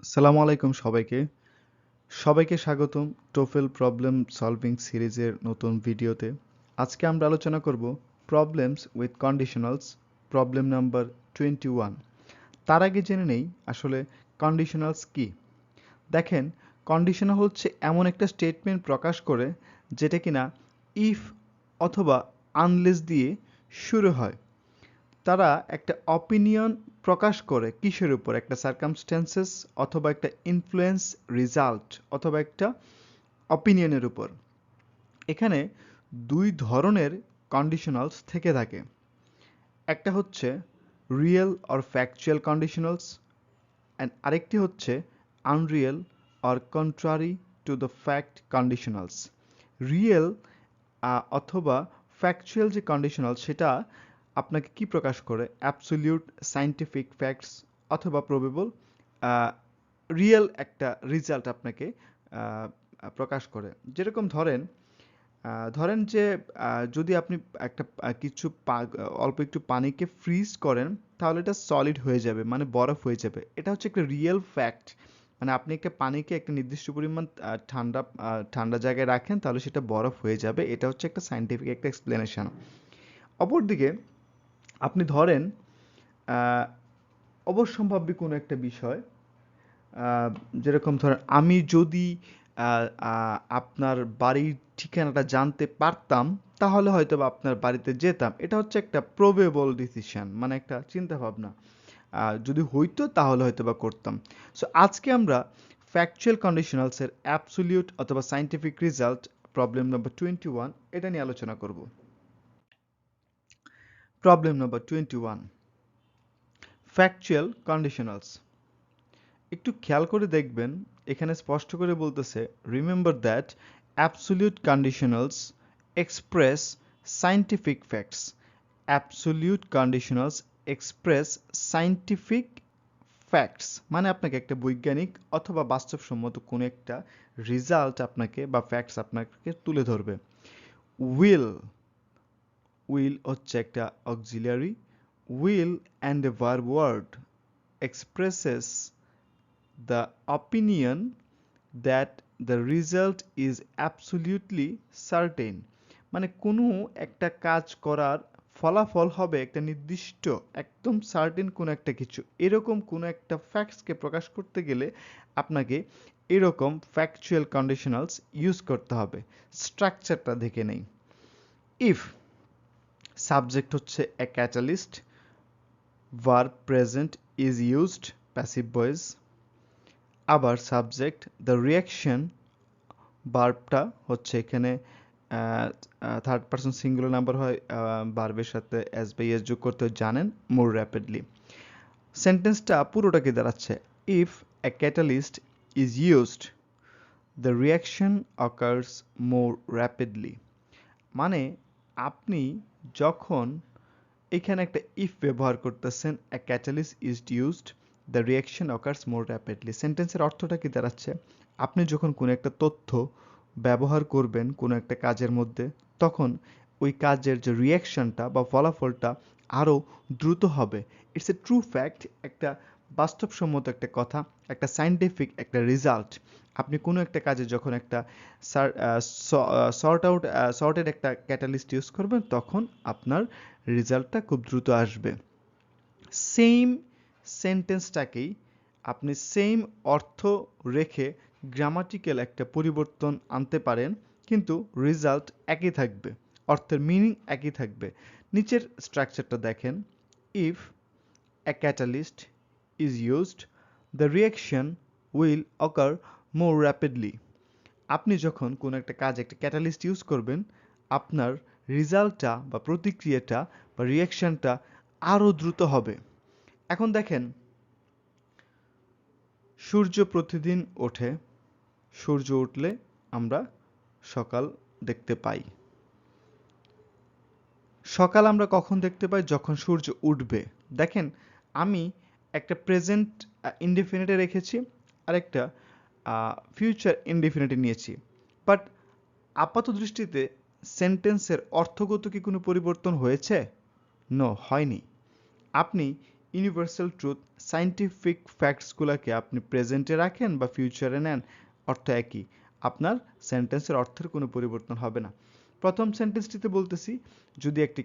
আসসালামু আলাইকুম সবাইকে স্বাগতম টোফেল প্রবলেম সলভিং সিরিজের নতুন ভিডিওতে। আজকে আমরা আলোচনা করব problems with conditionals, problem number 21। তার আগে জেনে নেই আসলে কন্ডিশনালস কি। দেখেন, কন্ডিশনাল হচ্ছে এমন একটা স্টেটমেন্ট প্রকাশ করে যেটা কিনা ইফ অথবা আনলেস দিয়ে শুরু হয়। তারা একটা অপিনিয়ন প্রকাশ করে কিসের উপর? একটা সার্কামস্ট্যান্সেস অথবা একটা ইনফ্লুয়েন্স রেজাল্ট অথবা একটা অপিনিয়নের উপর। এখানে দুই ধরনের কন্ডিশনালস থেকে থাকে। একটা হচ্ছে real or factual conditionals and আরেকটি হচ্ছে Unreal or contrary to the fact conditionals. Real অথবা ফ্যাকচুয়াল যে কন্ডিশনাল সেটা আপনাকে কি প্রকাশ করে? অ্যাবসলিউট সায়েন্টিফিক ফ্যাক্টস অথবা প্রবেবল রিয়েল একটা রেজাল্ট আপনাকে প্রকাশ করে। যেরকম ধরেন যে যদি আপনি একটা কিছু অল্প একটু পানিকে ফ্রিজ করেন তাহলে এটা সলিড হয়ে যাবে, মানে বরফ হয়ে যাবে। এটা হচ্ছে একটা রিয়েল ফ্যাক্ট। মানে আপনি একটা পানিকে একটা নির্দিষ্ট পরিমাণ ঠান্ডা জায়গায় রাখেন তাহলে সেটা বরফ হয়ে যাবে। এটা হচ্ছে একটা সায়েন্টিফিক একটা এক্সপ্লেনেশন। অপরদিকে আপনি ধরেন আহ, অবশ্যম্ভাবী কোনো একটা বিষয়, যেরকম ধরেন আমি যদি আপনার বাড়ির ঠিকানাটা জানতে পারতাম তাহলে হয়তো বা আপনার বাড়িতে যেতাম। এটা হচ্ছে একটা প্রবেবল ডিসিশন, মানে একটা চিন্তা ভাবনা। যদি হইতো তাহলে হয়তো বা করতাম। সো আজকে আমরা ফ্যাকচুয়াল কন্ডিশনালসের অ্যাবসলিউট অথবা সায়েন্টিফিক রেজাল্ট, প্রবলেম নাম্বার 21, এটা নিয়ে আলোচনা করব। Problem number 21, factual conditionals. একটু খেয়াল করে দেখবেন, এখানে স্পষ্ট করে বলতেছে remember that absolute conditionals express scientific facts. Absolute conditionals express scientific facts মানে আপনাকে একটা বৈজ্ঞানিক অথবা বাস্তবসম্মত কোনো একটা রেজাল্ট আপনাকে বা ফ্যাক্টস আপনাকে তুলে ধরবে। উইল, উইল হচ্ছে একটা auxiliary. Will and a verb word expresses the opinion that the result is absolutely certain, মানে কোনো একটা কাজ করার ফলাফল হবে একটা নির্দিষ্ট, একদম সার্টেন কোনো একটা কিছু, এরকম কোনো একটা ফ্যাক্টসকে প্রকাশ করতে গেলে আপনাকে এরকম ফ্যাকচুয়াল কন্ডিশনালস ইউজ করতে হবে। স্ট্রাকচারটা দেখে নেই। ইফ সাবজেক্ট হচ্ছে a catalyst, verb present is used, passive voice. আবার সাবজেক্ট দ্য রিয়াকশন, ভার্বটা হচ্ছে এখানে থার্ড পারসন সিঙ্গুলার নাম্বার হয়, ভার্বের সাথে এস বাই এস যোগ করতে জানেন, মোর র্যাপিডলি। সেন্টেন্সটা পুরোটা কি দাঁড়াচ্ছে? If a catalyst is used the reaction occurs more rapidly, মানে আপনি যখন এখানে একটা ইফ ব্যবহার করতেছেন, a catalyst is used the reaction occurs more rapidly, সেন্টেন্সের অর্থটা কি দাঁড়াচ্ছে? আপনি যখন কোনো একটা তথ্য ব্যবহার করবেন কোনো একটা কাজের মধ্যে, তখন ওই কাজের যে রিয়াকশনটা বা ফলাফলটা আরও দ্রুত হবে। ইটস এ ট্রু ফ্যাক্ট, একটা বাস্তবসম্মত একটা কথা, একটা সায়েন্টিফিক একটা রেজাল্ট। আপনি কোনো একটা কাজে যখন একটা সর্টেড একটা ক্যাটালিস্ট ইউজ করবেন তখন আপনার রেজাল্টটা খুব দ্রুত আসবে। সেম সেন্টেন্সটাকেই আপনি সেম অর্থ রেখে গ্রামাটিক্যাল একটা পরিবর্তন আনতে পারেন, কিন্তু রেজাল্ট একই থাকবে, অর্থের মিনিং একই থাকবে। নিচের স্ট্রাকচারটা দেখেন। If a catalyst is used the reaction will ochre more rapidly, আপনি যখন কোনো একটা কাজে একটা ক্যাটালিস্ট ইউজ করবেন আপনার রেজাল্টটা বা প্রতিক্রিয়াটা বা রিয়াকশনটা আরও দ্রুত হবে। এখন দেখেন, সূর্য প্রতিদিন ওঠে, সূর্য উঠলে আমরা সকাল দেখতে পাই। সকাল আমরা কখন দেখতে পাই? যখন সূর্য উঠবে। দেখেন, আমি একটা প্রেজেন্ট ইনডিফিনিটে রেখেছি আর একটা ফিউচার ইনডিফিনিটে নিয়েছি, বাট আপাত দৃষ্টিতে সেন্টেন্সের অর্থগত কি কোনো পরিবর্তন হয়েছে? নো, হয়নি। আপনি ইউনিভার্সাল ট্রুথ, সায়েন্টিফিক ফ্যাক্টসগুলোকে আপনি প্রেজেন্টে রাখেন বা ফিউচারে নেন, অর্থ একই। আপনার সেন্টেন্সের অর্থের কোনো পরিবর্তন হবে না। প্রথম সেন্টেন্সটিতে বলতেছি যদি একটি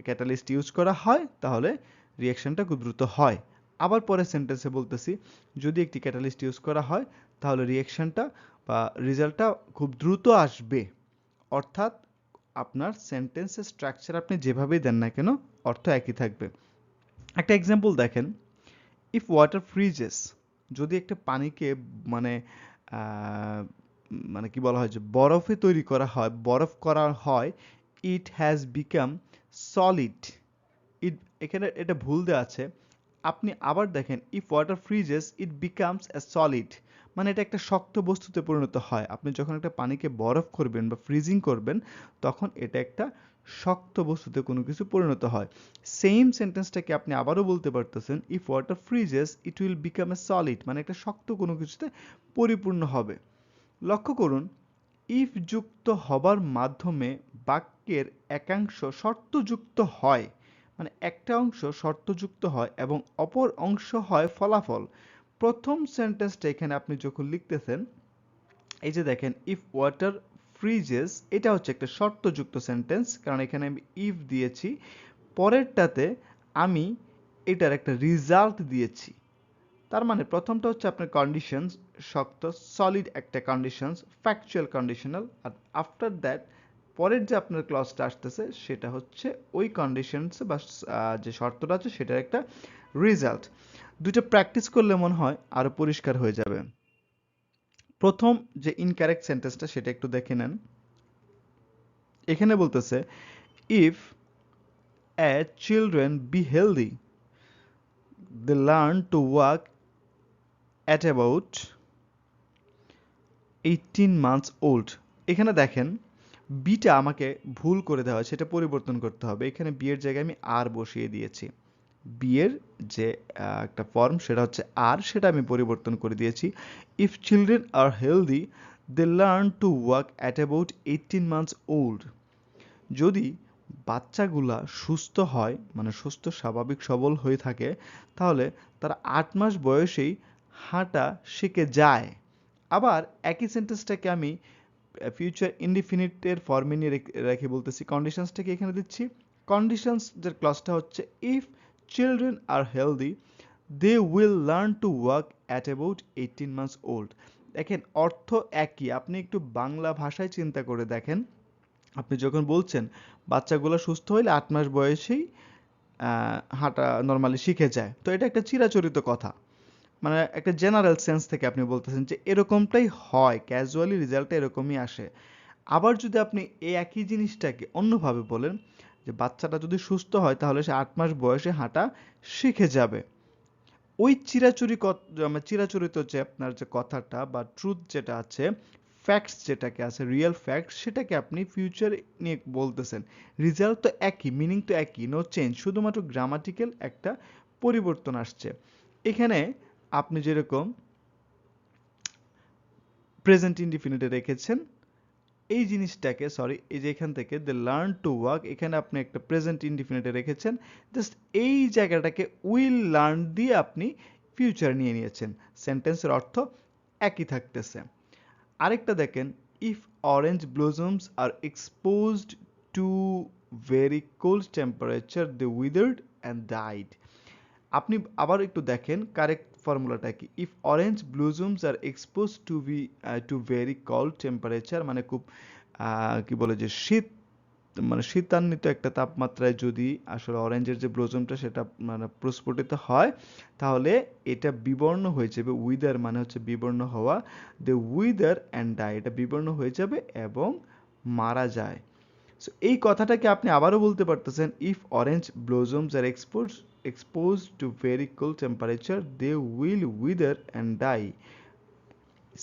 ক্যাটালিস্ট ইউজ করা হয় তাহলে রিঅ্যাকশনটা খুব দ্রুত হয়। আবার পরের সেন্টেন্সে বলতেছি যদি একটি ক্যাটালিস্ট ইউজ করা হয় তাহলে রিঅ্যাকশনটা বা রেজাল্টটা খুব দ্রুত আসবে। অর্থাৎ আপনার সেন্টেন্সের স্ট্রাকচার আপনি যেভাবেই দেন না কেন অর্থ একই থাকবে। একটা এক্সাম্পল দেখেন, ইফ ওয়াটার ফ্রিজেস, যদি একটা পানিকে মানে মানে কি বলা হয় যে বরফে তৈরি করা হয়, বরফ করা হয়, ইট হ্যাজ বিকাম সলিড। ইট, এখানে এটা ভুল দেওয়া আছে। আপনি আবার দেখেন if water freezes it becomes a solid, মানে এটা একটা শক্ত বস্তুতে পরিণত হয়। আপনি যখন একটা পানিকে বরফ করবেন বা ফ্রিজিং করবেন তখন এটা একটা শক্ত বস্তুতে কোনো কিছু পরিণত হয়। সেম সেন্টেন্সটাকে আপনি আবারও বলতে পারতেছেন if water freezes it will become a solid, মানে একটা শক্ত কোনো কিছুতে পরিপূর্ণ হবে। লক্ষ্য করুন, ইফ যুক্ত হবার মাধ্যমে বাক্যের একাংশ শর্তযুক্ত হয়, মানে একটা অংশ শর্তযুক্ত হয় এবং অপর অংশ হয় ফলাফল। প্রথম সেন্টেন্সটা এখানে আপনি যখন লিখতেছেন, এই যে দেখেন ইফ ওয়াটার ফ্রিজেস, এটা হচ্ছে একটা শর্তযুক্ত সেন্টেন্স, কারণ এখানে আমি ইফ দিয়েছি, পরেরটাতে আমি এটার একটা রেজাল্ট দিয়েছি। তার মানে প্রথমটা হচ্ছে আপনার কন্ডিশনস, শক্ত সলিড একটা কন্ডিশনস, ফ্যাকচুয়াল কন্ডিশনাল, আর আফটার দ্যাট পরের যে আপনার ক্লজটা আসতেছে সেটা হচ্ছে ওই কন্ডিশনস বা যে শর্তটা আছে সেটার একটা রেজাল্ট। দুটো প্র্যাকটিস করলে মনে হয় আরো পরিষ্কার হয়ে যাবে। প্রথম যে ইনকারেক্ট সেন্টেন্সটা সেটা একটু দেখে নেন। এখানে বলতেছে if a children be healthy they learn to walk at about 18 months old। এখানে দেখেন বিটা আমাকে ভুল করে দেওয়া হয়, সেটা পরিবর্তন করতে হবে। এখানে বি এর জায়গায় আমি আর বসিয়ে দিয়েছি। বি এর যে একটা ফর্ম সেটা হচ্ছে আর, সেটা আমি পরিবর্তন করে দিয়েছি। If children are healthy they learn to walk at about 18 months old। যদি বাচ্চাগুলা সুস্থ হয়, মানে সুস্থ স্বাভাবিক সবল হয়ে থাকে, তাহলে তারা 8 মাস বয়সেই হাঁটা শিখে যায়। আবার একই সেন্টেন্সটাকে আমি ফিউচার ইনডিফিনিটের ফর্মে নিয়ে রেখে বলতেছি, কন্ডিশনসটাকে এখানে দিচ্ছি। কন্ডিশনস যে ক্লজটা হচ্ছে if children are healthy they will learn to walk at about 18 months old। দেখেন অর্থ একই, আপনি একটু বাংলা ভাষায় চিন্তা করে দেখেন। আপনি যখন বলছেন বাচ্চাগুলো সুস্থ হইলে 8 মাস বয়সেই হাঁটা নর্মালি শিখে যায়, তো এটা একটা চিরাচরিত কথা, মানে একটা জেনারেল সেন্স থেকে আপনি বলতেছেন যে এরকমটাই হয়, ক্যাজুয়ালি রেজাল্টটা এরকমই আসে। আবার যদি আপনি এই একই জিনিসটাকে অন্যভাবে বলেন যে বাচ্চাটা যদি সুস্থ হয় তাহলে সে 8 মাস বয়সে হাঁটা শিখে যাবে, ওই চিরাচরিত যে আপনার যে কথাটা বা ট্রুথ যেটা আছে, ফ্যাক্টস যেটাকে আছে, রিয়েল ফ্যাক্টস, সেটাকে আপনি ফিউচার নিয়ে বলতেছেন। রেজাল্ট তো একই, মিনিং তো একই, নো চেঞ্জ, শুধুমাত্র গ্রামাটিক্যাল একটা পরিবর্তন আসছে। এখানে আপনি যেরকম প্রেজেন্ট ইনডিফিনিটে রেখেছেন, এই জিনিসটাকে সরি, এই যে এখান থেকে দে লার্ন টু ওয়ার্ক, এখানে আপনি একটা প্রেজেন্ট ইনডিফিনিটে রেখেছেন, জাস্ট এই জায়গাটাকে উইল লার্ন দিয়ে আপনি ফিউচার নিয়ে নিয়েছেন, সেন্টেন্সের অর্থ একই থাকতেছে। আরেকটা দেখেন, if orange blossoms are exposed to very cold temperature they withered and died. আপনি আবার একটু দেখেন কারেক্ট ফর্মুলাটা কি। If orange blossoms are expose to very cold temperature, মানে খুব কি বলে যে শীত, মানে শীতান্বিত একটা তাপমাত্রায় যদি আসলে অরেঞ্জের যে ব্লুজুমটা সেটা মানে প্রস্ফুটিত হয়, তাহলে এটা বিবর্ণ হয়ে যাবে। উইদার মানে হচ্ছে বিবর্ণ হওয়া, দ্য উইদার অ্যান্ড ডাই, এটা বিবর্ণ হয়ে যাবে এবং মারা যায়। সো এই কথাটাকে আপনি আবারও বলতে পারতেছেন, if orange blossoms are exposed to very cold temperature they will wither and die।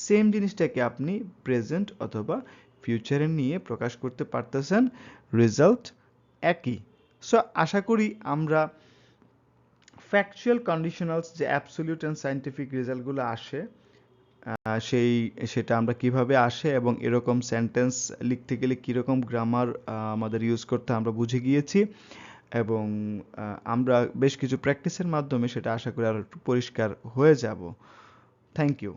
Same জিনিসটাকে আপনি প্রেজেন্ট অথবা ফিউচারে নিয়ে প্রকাশ করতে পারতেছেন, রেজাল্ট একই। সো আশা করি আমরা ফ্যাকচুয়াল কন্ডিশনালস যে অ্যাবসলিউট অ্যান্ড সায়েন্টিফিক রেজাল্টগুলো আসে সেটা আমরা কিভাবে আসে এবং এরকম সেন্টেন্স লিখতে গেলে কীরকম গ্রামার আমাদের ইউজ করতে আমরা বুঝে গিয়েছি। এবং আমরা বেশ কিছু প্র্যাকটিসের মাধ্যমে সেটা আশা করি আরো একটু পরিষ্কার হয়ে যাব। Thank you.